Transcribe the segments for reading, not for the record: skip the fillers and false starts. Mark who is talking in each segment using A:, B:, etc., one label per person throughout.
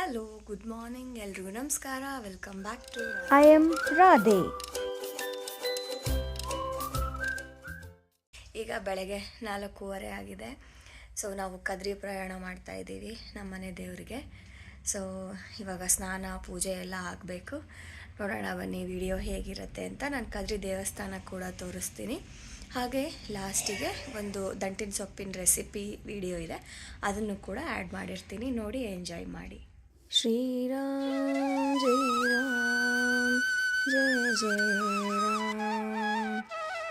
A: Hello, good morning ಎಲ್ರಿಗೂ ನಮಸ್ಕಾರ. Welcome back to
B: I am Radhe.
A: ಈಗ ಬೆಳಗ್ಗೆ 4:15 ಆಗಿದೆ. ಸೊ ನಾವು ಕದ್ರಿ ಪ್ರಯಾಣ ಮಾಡ್ತಾ ಇದ್ದೀವಿ ನಮ್ಮ ಮನೆ ದೇವರಿಗೆ. ಸೊ ಇವಾಗ ಸ್ನಾನ ಪೂಜೆ ಎಲ್ಲ ಆಗಬೇಕು. ನೋಡೋಣ ಬನ್ನಿ ವಿಡಿಯೋ ಹೇಗಿರುತ್ತೆ ಅಂತ. ನಾನು ಕದ್ರಿ ದೇವಸ್ಥಾನ ಕೂಡ ತೋರಿಸ್ತೀನಿ. ಹಾಗೆ ಲಾಸ್ಟಿಗೆ ಒಂದು ದಂಟಿನ ಸೊಪ್ಪಿನ ರೆಸಿಪಿ ವಿಡಿಯೋ ಇದೆ, ಅದನ್ನು ಕೂಡ ಆ್ಯಡ್ ಮಾಡಿರ್ತೀನಿ. ನೋಡಿ ಎಂಜಾಯ್ ಮಾಡಿ. ಶ್ರೀರಾಮ್ ಜೈ ರಾಮ್ ಜಯ ಜಯ ರಾಮ್,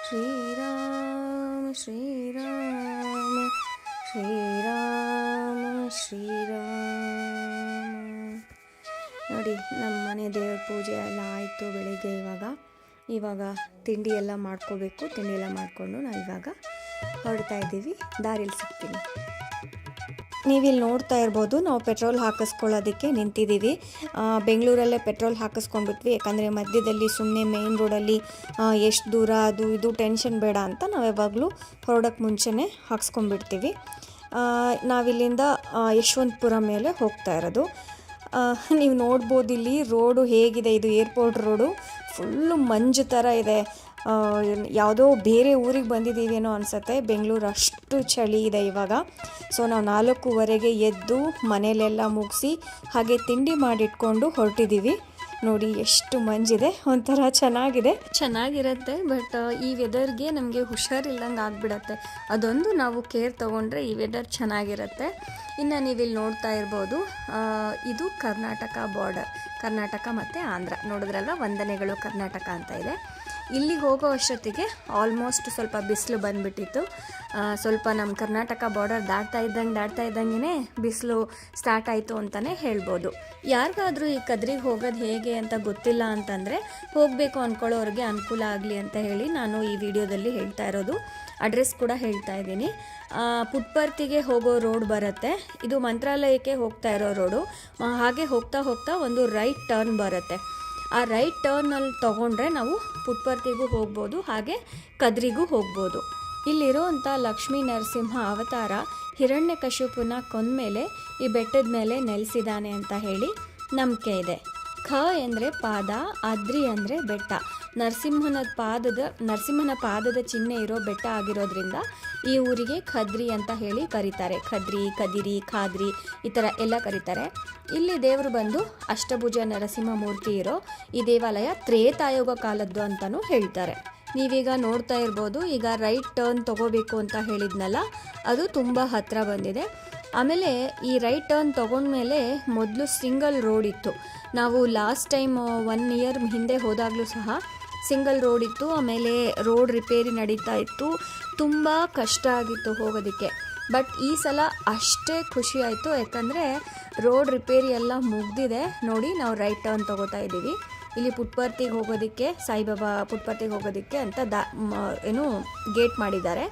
A: ಶ್ರೀರಾಮ ಶ್ರೀರಾಮ ಶ್ರೀರಾಮ ಶ್ರೀರಾಮ. ನೋಡಿ, ನಮ್ಮ ಮನೆ ದೇವ್ರ ಪೂಜೆ ಎಲ್ಲ ಆಯಿತು ಬೆಳಿಗ್ಗೆ. ಇವಾಗ ತಿಂಡಿ ಎಲ್ಲ ಮಾಡ್ಕೋಬೇಕು. ತಿಂಡಿ ಎಲ್ಲ ಮಾಡಿಕೊಂಡು ನಾವು ಇವಾಗ ಹೊರಡ್ತಾ ಇದ್ದೀವಿ. ದಾರಿಯಲ್ಲಿ ಸಿಗ್ತೀನಿ. ನೀವಿಲ್ಲಿ ನೋಡ್ತಾ ಇರ್ಬೋದು, ನಾವು ಪೆಟ್ರೋಲ್ ಹಾಕಿಸ್ಕೊಳ್ಳೋದಕ್ಕೆ ನಿಂತಿದ್ದೀವಿ. ಬೆಂಗಳೂರಲ್ಲೇ ಪೆಟ್ರೋಲ್ ಹಾಕಿಸ್ಕೊಂಡ್ಬಿಟ್ವಿ, ಯಾಕಂದರೆ ಮಧ್ಯದಲ್ಲಿ ಸುಮ್ಮನೆ ಮೇನ್ ರೋಡಲ್ಲಿ ಎಷ್ಟು ದೂರ ಅದು ಇದು ಟೆನ್ಷನ್ ಬೇಡ ಅಂತ ನಾವು ಯಾವಾಗಲೂ ಹೊರಡೋಕ್ಕೆ ಮುಂಚೆನೇ ಹಾಕ್ಸ್ಕೊಂಡ್ಬಿಡ್ತೀವಿ. ನಾವಿಲ್ಲಿಂದ ಯಶವಂತಪುರ ಮೇಲೆ ಹೋಗ್ತಾ ಇರೋದು. ನೀವು ನೋಡ್ಬೋದು ಇಲ್ಲಿ ರೋಡು ಹೇಗಿದೆ. ಇದು ಏರ್ಪೋರ್ಟ್ ರೋಡು. ಫುಲ್ಲು ಮಂಜು ಥರ ಇದೆ. ಯಾವುದೋ ಬೇರೆ ಊರಿಗೆ ಬಂದಿದ್ದೀವೇನೋ ಅನಿಸುತ್ತೆ. ಬೆಂಗಳೂರು ಅಷ್ಟು ಚಳಿ ಇದೆ ಇವಾಗ. ಸೊ ನಾವು 4:15 ಎದ್ದು ಮನೇಲೆಲ್ಲ ಮುಗಿಸಿ ಹಾಗೆ ತಿಂಡಿ ಮಾಡಿಟ್ಕೊಂಡು ಹೊರಟಿದ್ದೀವಿ. ನೋಡಿ ಎಷ್ಟು ಮಂಜಿದೆ, ಒಂಥರ ಚೆನ್ನಾಗಿರುತ್ತೆ. ಬಟ್ ಈ ವೆದರ್ಗೆ ನಮಗೆ ಹುಷಾರಿಲ್ದಂಗೆ ಆಗಿಬಿಡತ್ತೆ. ಅದೊಂದು ನಾವು ಕೇರ್ ತೊಗೊಂಡ್ರೆ ಈ ವೆದರ್ ಚೆನ್ನಾಗಿರುತ್ತೆ. ಇನ್ನು ನೀವಿಲ್ಲಿ ನೋಡ್ತಾ ಇರ್ಬೋದು, ಇದು ಕರ್ನಾಟಕ ಬಾರ್ಡರ್, ಕರ್ನಾಟಕ ಮತ್ತು ಆಂಧ್ರ. ನೋಡಿದ್ರಲ್ಲ, ವಂದನೆಗಳು ಕರ್ನಾಟಕ ಅಂತ ಇದೆ. ಇಲ್ಲಿಗೆ ಹೋಗೋ ಅಷ್ಟೊತ್ತಿಗೆ ಆಲ್ಮೋಸ್ಟ್ ಸ್ವಲ್ಪ ಬಿಸಿಲು ಬಂದುಬಿಟ್ಟಿತ್ತು. ಸ್ವಲ್ಪ ನಮ್ಮ ಕರ್ನಾಟಕ ಬಾರ್ಡರ್ ದಾಟ್ತಾ ಇದ್ದಂಗೆ ಬಿಸಿಲು ಸ್ಟಾರ್ಟ್ ಆಯಿತು ಅಂತಲೇ ಹೇಳ್ಬೋದು. ಯಾರಿಗಾದರೂ ಈ ಕದ್ರಿಗೆ ಹೋಗೋದು ಹೇಗೆ ಅಂತ ಗೊತ್ತಿಲ್ಲ ಅಂತಂದರೆ, ಹೋಗಬೇಕು ಅಂದ್ಕೊಳ್ಳೋರಿಗೆ ಅನುಕೂಲ ಆಗಲಿ ಅಂತ ಹೇಳಿ ನಾನು ಈ ವಿಡಿಯೋದಲ್ಲಿ ಹೇಳ್ತಾ ಇರೋದು. ಅಡ್ರೆಸ್ ಕೂಡ ಹೇಳ್ತಾ ಇದ್ದೀನಿ. ಪುಟ್ಪರ್ತಿಗೆ ಹೋಗೋ ರೋಡ್ ಬರುತ್ತೆ. ಇದು ಮಂತ್ರಾಲಯಕ್ಕೆ ಹೋಗ್ತಾ ಇರೋ ರೋಡು. ಹಾಗೆ ಹೋಗ್ತಾ ಒಂದು ರೈಟ್ ಟರ್ನ್ ಬರುತ್ತೆ. ಆ ರೈಟ್ ಟರ್ನಲ್ಲಿ ತೊಗೊಂಡ್ರೆ ನಾವು ಪುಟ್ಪರ್ತಿಗೂ ಹೋಗ್ಬೋದು, ಹಾಗೆ ಕದ್ರಿಗೂ ಹೋಗ್ಬೋದು. ಇಲ್ಲಿರೋವಂಥ ಲಕ್ಷ್ಮೀ ನರಸಿಂಹ ಅವತಾರ ಹಿರಣ್ಯಕಶಿಪುನ ಕೊಂದಮೇಲೆ ಈ ಬೆಟ್ಟದ ಮೇಲೆ ನೆಲೆಸಿದ್ದಾನೆ ಅಂತ ಹೇಳಿ ನಂಬಿಕೆ ಇದೆ. ಖ ಅಂದರೆ ಪಾದ, ಅದ್ರಿ ಅಂದರೆ ಬೆಟ್ಟ. ನರಸಿಂಹನ ಪಾದದ ಚಿಹ್ನೆ ಇರೋ ಬೆಟ್ಟ ಆಗಿರೋದ್ರಿಂದ ಈ ಊರಿಗೆ ಖದ್ರಿ ಅಂತ ಹೇಳಿ ಕರೀತಾರೆ. ಖದ್ರಿ, ಕದಿರಿ, ಖಾದ್ರಿ ಈ ಥರ ಎಲ್ಲ ಕರೀತಾರೆ. ಇಲ್ಲಿ ದೇವರು ಬಂದು ಅಷ್ಟಭುಜ ನರಸಿಂಹ ಮೂರ್ತಿ ಇರೋ ಈ ದೇವಾಲಯ ತ್ರೇತಾಯುಗ ಕಾಲದ್ದು ಅಂತಲೂ ಹೇಳ್ತಾರೆ. ನೀವೀಗ ನೋಡ್ತಾ ಇರ್ಬೋದು, ಈಗ ರೈಟ್ ಟರ್ನ್ ತೊಗೋಬೇಕು ಅಂತ ಹೇಳಿದ್ನಲ್ಲ, ಅದು ತುಂಬ ಹತ್ತಿರ ಬಂದಿದೆ. ಆಮೇಲೆ ಈ ರೈಟ್ ಟರ್ನ್ ತೊಗೊಂಡ್ಮೇಲೆ ಮೊದಲು ಸಿಂಗಲ್ ರೋಡ್ ಇತ್ತು. ನಾವು ಲಾಸ್ಟ್ ಟೈಮ್ 1 ಇಯರ್ ಹಿಂದೆ ಹೋದಾಗಲೂ ಸಹ ಸಿಂಗಲ್ ರೋಡ್ ಇತ್ತು. ಆಮೇಲೆ ರೋಡ್ ರಿಪೇರಿ ನಡೀತಾ ಇತ್ತು. ತುಂಬ ಕಷ್ಟ ಆಗಿತ್ತು ಹೋಗೋದಕ್ಕೆ. ಬಟ್ ಈ ಸಲ ಅಷ್ಟೇ ಖುಷಿ ಆಯಿತು, ಯಾಕಂದರೆ ರೋಡ್ ರಿಪೇರಿ ಎಲ್ಲ ಮುಗ್ದಿದೆ. ನೋಡಿ, ನಾವು ರೈಟ್ ಟರ್ನ್ ತೊಗೋತಾ ಇದ್ದೀವಿ. ಇಲ್ಲಿ ಪುಟ್ಪರ್ತಿಗೆ ಹೋಗೋದಕ್ಕೆ, ಸಾಯಿಬಾಬಾ ಪುಟ್ಪರ್ತಿಗೆ ಹೋಗೋದಕ್ಕೆ ಅಂತ ಗೇಟ್ ಮಾಡಿದ್ದಾರೆ.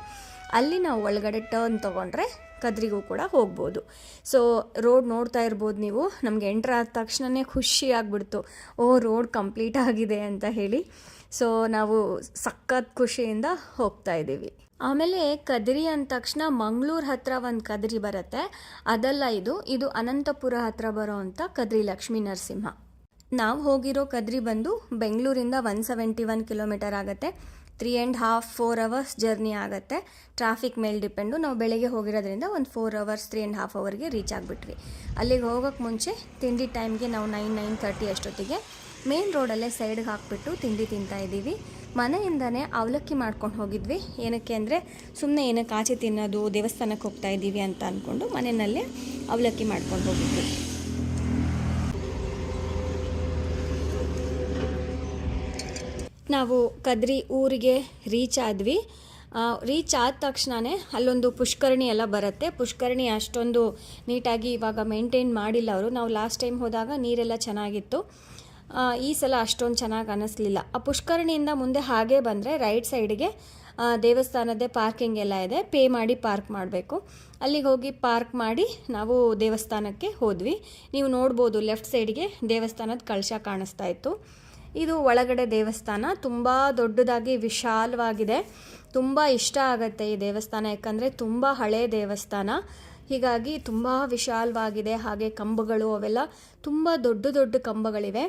A: ಅಲ್ಲಿ ನಾವು ಒಳಗಡೆ ಟರ್ನ್ ತೊಗೊಂಡ್ರೆ ಕದ್ರಿಗೂ ಕೂಡ ಹೋಗ್ಬೋದು. ಸೊ ರೋಡ್ ನೋಡ್ತಾ ಇರ್ಬೋದು ನೀವು. ನಮಗೆ ಎಂಟ್ರ್ ಆದ ತಕ್ಷಣವೇ ಖುಷಿ ಆಗಿಬಿಡ್ತು, ರೋಡ್ ಕಂಪ್ಲೀಟ್ ಆಗಿದೆ ಅಂತ ಹೇಳಿ. ಸೊ ನಾವು ಸಖತ್ ಖುಷಿಯಿಂದ ಹೋಗ್ತಾ ಇದ್ದೀವಿ. ಆಮೇಲೆ ಕದ್ರಿ ಅಂದ ತಕ್ಷಣ ಮಂಗಳೂರು ಹತ್ರ ಒಂದು ಕದ್ರಿ ಬರುತ್ತೆ, ಅದಲ್ಲ ಇದು ಅನಂತಪುರ ಹತ್ರ ಬರೋ ಅಂಥ ಕದ್ರಿ ಲಕ್ಷ್ಮೀ ನರಸಿಂಹ. ನಾವು ಹೋಗಿರೋ ಕದ್ರಿ ಬಂದು ಬೆಂಗಳೂರಿಂದ 171 ಕಿಲೋಮೀಟರ್ ಆಗುತ್ತೆ. 3.5-4 ಅವರ್ಸ್ ಜರ್ನಿ ಆಗುತ್ತೆ. ಟ್ರಾಫಿಕ್ ಮೇಲೆ ಡಿಪೆಂಡು. ನಾವು ಬೆಳಗ್ಗೆ ಹೋಗಿರೋದ್ರಿಂದ ಒಂದು 4 ಅವರ್ಸ್ 3.5 ಅವರ್ಗೆ ರೀಚ್ ಆಗಿಬಿಟ್ವಿ. ಅಲ್ಲಿಗೆ ಹೋಗೋಕ್ಕೆ ಮುಂಚೆ ತಿಂಡಿ ಟೈಮ್ಗೆ ನಾವು 9-9:30 ಅಷ್ಟೊತ್ತಿಗೆ ಮೇನ್ ರೋಡಲ್ಲೇ ಸೈಡ್ಗೆ ಹಾಕ್ಬಿಟ್ಟು ತಿಂಡಿ ತಿಂತಾ ಇದ್ದೀವಿ. ಮನೆಯಿಂದನೇ ಅವಲಕ್ಕಿ ಮಾಡ್ಕೊಂಡು ಹೋಗಿದ್ವಿ. ಏನಕ್ಕೆ ಅಂದರೆ, ಸುಮ್ಮನೆ ಏನಕ್ಕೆ ಆಚೆ ತಿನ್ನೋದು, ದೇವಸ್ಥಾನಕ್ಕೆ ಹೋಗ್ತಾ ಇದ್ದೀವಿ ಅಂತ ಅಂದ್ಕೊಂಡು ಮನೆಯಲ್ಲೇ ಅವಲಕ್ಕಿ ಮಾಡ್ಕೊಂಡು ಹೋಗಿದ್ವಿ. ನಾವು ಕದ್ರಿ ಊರಿಗೆ ರೀಚ್ ಆದ್ವಿ. ರೀಚ್ ಆದ ತಕ್ಷಣವೇ ಅಲ್ಲೊಂದು ಪುಷ್ಕರಣಿ ಎಲ್ಲ ಬರುತ್ತೆ. ಪುಷ್ಕರಣಿ ಅಷ್ಟೊಂದು ನೀಟಾಗಿ ಇವಾಗ ಮೇಂಟೈನ್ ಮಾಡಿಲ್ಲ ಅವರು. ನಾವು ಲಾಸ್ಟ್ ಟೈಮ್ ಹೋದಾಗ ನೀರೆಲ್ಲ ಚೆನ್ನಾಗಿತ್ತು. ಈ ಸಲ ಅಷ್ಟೊಂದು ಚೆನ್ನಾಗಿ ಅನ್ನಿಸ್ಲಿಲ್ಲ. ಆ ಪುಷ್ಕರಣಿಯಿಂದ ಮುಂದೆ ಹಾಗೆ ಬಂದರೆ ರೈಟ್ ಸೈಡ್ಗೆ ದೇವಸ್ಥಾನದೇ ಪಾರ್ಕಿಂಗ್ ಎಲ್ಲ ಇದೆ. ಪೇ ಮಾಡಿ ಪಾರ್ಕ್ ಮಾಡಬೇಕು. ಅಲ್ಲಿಗೆ ಹೋಗಿ ಪಾರ್ಕ್ ಮಾಡಿ ನಾವು ದೇವಸ್ಥಾನಕ್ಕೆ ಹೋದ್ವಿ. ನೀವು ನೋಡ್ಬೋದು, ಲೆಫ್ಟ್ ಸೈಡ್ಗೆ ದೇವಸ್ಥಾನದ ಕಳಶ ಕಾಣಿಸ್ತಾ ಇತ್ತು. ಇದು ಒಳಗಡೆ ದೇವಸ್ಥಾನ. ತುಂಬ ದೊಡ್ಡದಾಗಿ ವಿಶಾಲವಾಗಿದೆ. ತುಂಬ ಇಷ್ಟ ಆಗುತ್ತೆ ಈ ದೇವಸ್ಥಾನ, ಯಾಕಂದರೆ ತುಂಬ ಹಳೆಯ ದೇವಸ್ಥಾನ. ಹೀಗಾಗಿ ತುಂಬ ವಿಶಾಲವಾಗಿದೆ. ಹಾಗೆ ಕಂಬಗಳು ಅವೆಲ್ಲ ತುಂಬ ದೊಡ್ಡ ದೊಡ್ಡ ಕಂಬಗಳಿವೆ.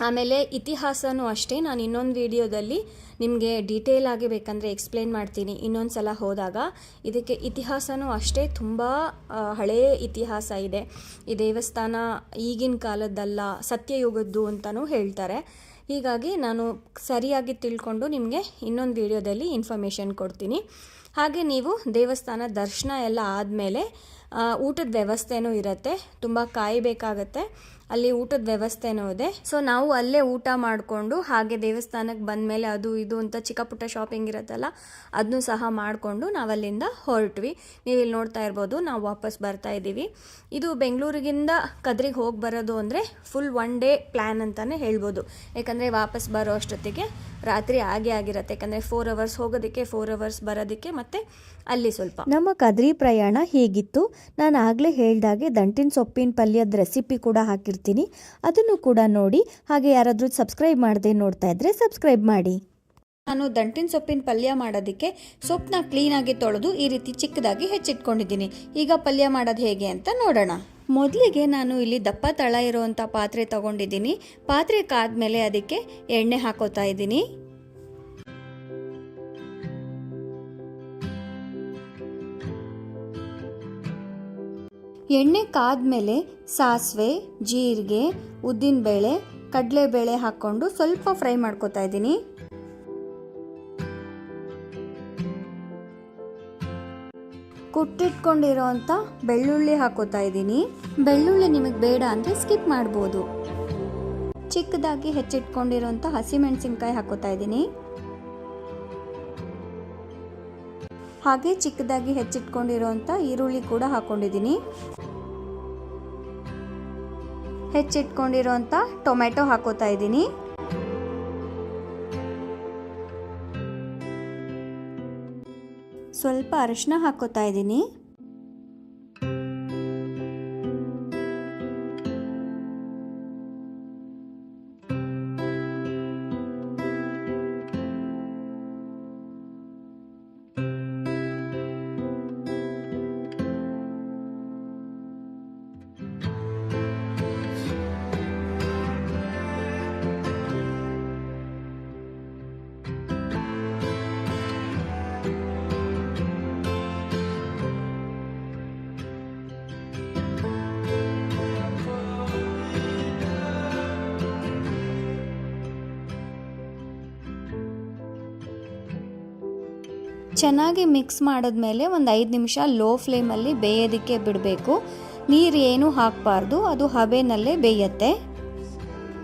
A: ಆಮೇಲೆ ಇತಿಹಾಸನೂ ಅಷ್ಟೇ, ನಾನು ಇನ್ನೊಂದು ವಿಡಿಯೋದಲ್ಲಿ ನಿಮಗೆ ಡೀಟೇಲ್ ಆಗಿ ಬೇಕಂದರೆ ಎಕ್ಸ್ಪ್ಲೇನ್ ಮಾಡ್ತೀನಿ ಇನ್ನೊಂದು ಸಲ ಹೋದಾಗ. ಇದಕ್ಕೆ ಇತಿಹಾಸನೂ ಅಷ್ಟೇ ತುಂಬ ಹಳೆಯ ಇತಿಹಾಸ ಇದೆ. ಈ ದೇವಸ್ಥಾನ ಈಗಿನ ಕಾಲದ್ದಲ್ಲ, ಸತ್ಯಯುಗದ್ದು ಅಂತಲೂ ಹೇಳ್ತಾರೆ. ಹೀಗಾಗಿ ನಾನು ಸರಿಯಾಗಿ ತಿಳ್ಕೊಂಡು ನಿಮಗೆ ಇನ್ನೊಂದು ವಿಡಿಯೋದಲ್ಲಿ ಇನ್ಫಾರ್ಮೇಷನ್ ಕೊಡ್ತೀನಿ. ಹಾಗೆ ನೀವು ದೇವಸ್ಥಾನ ದರ್ಶನ ಎಲ್ಲ ಆದಮೇಲೆ ಊಟದ ವ್ಯವಸ್ಥೆನೂ ಇರುತ್ತೆ. ತುಂಬ ಕಾಯಬೇಕಾಗತ್ತೆ, ಅಲ್ಲಿ ಊಟದ ವ್ಯವಸ್ಥೆನೂ ಇದೆ. ಸೊ ನಾವು ಅಲ್ಲೇ ಊಟ ಮಾಡಿಕೊಂಡು ಹಾಗೆ ದೇವಸ್ಥಾನಕ್ಕೆ ಬಂದಮೇಲೆ ಅದು ಇದು ಅಂತ ಚಿಕ್ಕ ಪುಟ್ಟ ಶಾಪಿಂಗ್ ಇರುತ್ತಲ್ಲ, ಅದನ್ನೂ ಸಹ ಮಾಡಿಕೊಂಡು ನಾವಲ್ಲಿಂದ ಹೊರಟ್ವಿ. ನೀವು ಇಲ್ಲಿ ನೋಡ್ತಾ ಇರ್ಬೋದು, ನಾವು ವಾಪಸ್ ಬರ್ತಾ ಇದ್ದೀವಿ. ಇದು ಬೆಂಗಳೂರಿಗಿಂದ ಕದ್ರಿಗೆ ಹೋಗಿ ಬರೋದು ಅಂದರೆ ಫುಲ್ 1 ಡೇ ಪ್ಲ್ಯಾನ್ ಅಂತಲೇ ಹೇಳ್ಬೋದು. ಯಾಕಂದರೆ ವಾಪಸ್ ಬರೋ ಅಷ್ಟೊತ್ತಿಗೆ ರಾತ್ರಿ ಆಗಿರುತ್ತೆ. ಯಾಕಂದರೆ 4 ಅವರ್ಸ್ ಹೋಗೋದಕ್ಕೆ, 4 ಅವರ್ಸ್ ಬರೋದಕ್ಕೆ, ಮತ್ತು ಅಲ್ಲಿ ಸ್ವಲ್ಪ. ನಮ್ಮ ಕದ್ರಿ ಪ್ರಯಾಣ ಹೀಗಿತ್ತು. ನಾನು ಆಗಲೇ ಹೇಳ್ದಾಗೆ ದಂಟಿನ ಸೊಪ್ಪಿನ ಪಲ್ಯದ ರೆಸಿಪಿ ಕೂಡ ಹಾಕಿರ್ತೀನಿ, ಅದನ್ನು ಕೂಡ ನೋಡಿ. ಹಾಗೆ ಯಾರಾದರೂ ಸಬ್ಸ್ಕ್ರೈಬ್ ಮಾಡದೆ ನೋಡ್ತಾ ಇದ್ದರೆ ಸಬ್ಸ್ಕ್ರೈಬ್ ಮಾಡಿ. ನಾನು ದಂಟಿನ ಸೊಪ್ಪಿನ ಪಲ್ಯ ಮಾಡೋದಕ್ಕೆ ಸೊಪ್ಪನ್ನ ಕ್ಲೀನಾಗಿ ತೊಳೆದು ಈ ರೀತಿ ಚಿಕ್ಕದಾಗಿ ಹೆಚ್ಚಿಟ್ಕೊಂಡಿದ್ದೀನಿ. ಈಗ ಪಲ್ಯ ಮಾಡೋದು ಹೇಗೆ ಅಂತ ನೋಡೋಣ. ಮೊದಲಿಗೆ ನಾನು ಇಲ್ಲಿ ದಪ್ಪ ತಳ ಇರುವಂಥ ಪಾತ್ರೆ ತೊಗೊಂಡಿದ್ದೀನಿ. ಪಾತ್ರೆ ಕಾದ್ಮೇಲೆ ಅದಕ್ಕೆ ಎಣ್ಣೆ ಹಾಕೋತಾ ಇದ್ದೀನಿ. ಎಣ್ಣೆ ಕಾದ್ಮೇಲೆ ಸಾಸಿವೆ, ಜೀರಿಗೆ, ಉದ್ದಿನಬೇಳೆ, ಕಡಲೆಬೇಳೆ ಹಾಕ್ಕೊಂಡು ಸ್ವಲ್ಪ ಫ್ರೈ ಮಾಡ್ಕೊತಾ ಇದ್ದೀನಿ. ಕುಟ್ಟಿಟ್ಕೊಂಡಿರೋಂಥ ಬೆಳ್ಳುಳ್ಳಿ ಹಾಕೋತಾ ಇದ್ದೀನಿ. ಬೆಳ್ಳುಳ್ಳಿ ನಿಮಗೆ ಬೇಡ ಅಂದರೆ ಸ್ಕಿಪ್ ಮಾಡ್ಬೋದು. ಚಿಕ್ಕದಾಗಿ ಹೆಚ್ಚಿಟ್ಕೊಂಡಿರೋಂಥ ಹಸಿಮೆಣಸಿನ್ಕಾಯಿ ಹಾಕೋತಾ ಇದ್ದೀನಿ. ಹಾಗೆ ಚಿಕ್ಕದಾಗಿ ಹೆಚ್ಚಿಟ್ಕೊಂಡಿರೋಂಥ ಈರುಳ್ಳಿ ಕೂಡ ಹಾಕೊಂಡಿದ್ದೀನಿ. ಹೆಚ್ಚಿಟ್ಕೊಂಡಿರೋಂಥ ಟೊಮೆಟೊ ಹಾಕೋತಾ ಇದ್ದೀನಿ. ಸ್ವಲ್ಪ ಅರಿಶಿನ ಹಾಕೋತಾ ಇದ್ದೀನಿ. ಚೆನ್ನಾಗಿ ಮಿಕ್ಸ್ ಮಾಡಿದ್ಮೇಲೆ ಒಂದು 5 ನಿಮಿಷ ಲೋ ಫ್ಲೇಮಲ್ಲಿ ಬೇಯೋದಕ್ಕೆ ಬಿಡಬೇಕು. ನೀರು ಏನೂ ಹಾಕಬಾರ್ದು, ಅದು ಹಬೆನಲ್ಲೇ ಬೇಯುತ್ತೆ.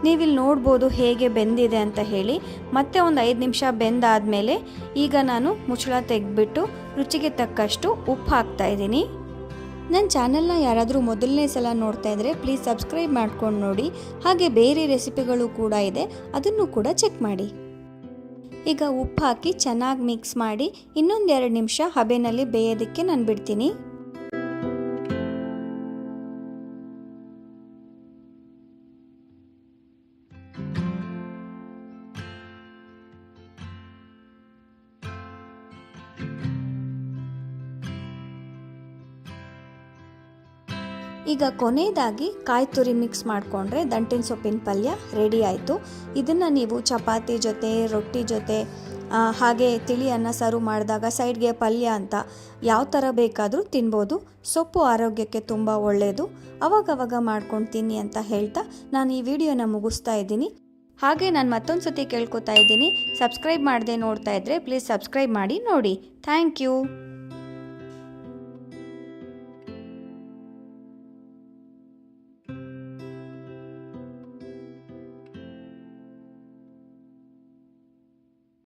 A: ನೀವಿಲ್ಲಿ ನೋಡ್ಬೋದು ಹೇಗೆ ಬೆಂದಿದೆ ಅಂತ ಹೇಳಿ. ಮತ್ತೆ ಒಂದು 5 ನಿಮಿಷ ಬೆಂದಾದಮೇಲೆ ಈಗ ನಾನು ಮುಚ್ಚಳ ತೆಗೆದ್ಬಿಟ್ಟು ರುಚಿಗೆ ತಕ್ಕಷ್ಟು ಉಪ್ಪು ಹಾಕ್ತಾ ಇದ್ದೀನಿ. ನನ್ನ ಚಾನಲ್ನ ಯಾರಾದರೂ ಮೊದಲನೇ ಸಲ ನೋಡ್ತಾ ಇದ್ದರೆ ಪ್ಲೀಸ್ ಸಬ್ಸ್ಕ್ರೈಬ್ ಮಾಡ್ಕೊಂಡು ನೋಡಿ. ಹಾಗೆ ಬೇರೆ ರೆಸಿಪಿಗಳು ಕೂಡ ಇದೆ, ಅದನ್ನು ಕೂಡ ಚೆಕ್ ಮಾಡಿ. ಈಗ ಉಪ್ಪು ಹಾಕಿ ಚೆನ್ನಾಗಿ ಮಿಕ್ಸ್ ಮಾಡಿ ಇನ್ನೊಂದು 2 ನಿಮಿಷ ಹಬೆನಲ್ಲಿ ಬೇಯೋದಕ್ಕೆ ನಾನು ಬಿಡ್ತೀನಿ. ಈಗ ಕೊನೆಯದಾಗಿ ಕಾಯಿ ತುರಿ ಮಿಕ್ಸ್ ಮಾಡಿಕೊಂಡ್ರೆ ದಂಟಿನ ಸೊಪ್ಪಿನ ಪಲ್ಯ ರೆಡಿ ಆಯಿತು. ಇದನ್ನು ನೀವು ಚಪಾತಿ ಜೊತೆ, ರೊಟ್ಟಿ ಜೊತೆ, ಹಾಗೆ ತಿಳಿ ಅನ್ನ ಸರ್ವ್ ಮಾಡಿದಾಗ ಸೈಡ್ಗೆ ಪಲ್ಯ ಅಂತ ಯಾವ ಥರ ಬೇಕಾದರೂ ತಿನ್ಬೋದು. ಸೊಪ್ಪು ಆರೋಗ್ಯಕ್ಕೆ ತುಂಬ ಒಳ್ಳೆಯದು. ಅವಾಗವಾಗ ಮಾಡ್ಕೊಂಡು ತಿನ್ನಿ ಅಂತ ಹೇಳ್ತಾ ನಾನು ಈ ವಿಡಿಯೋನ ಮುಗಿಸ್ತಾ ಇದ್ದೀನಿ. ಹಾಗೆ ನಾನು ಮತ್ತೊಂದು ಸತಿ ಕೇಳ್ಕೊತಾ ಇದ್ದೀನಿ, ಸಬ್ಸ್ಕ್ರೈಬ್ ಮಾಡದೆ ನೋಡ್ತಾ ಇದ್ದರೆ ಪ್ಲೀಸ್ ಸಬ್ಸ್ಕ್ರೈಬ್ ಮಾಡಿ ನೋಡಿ. Thank you.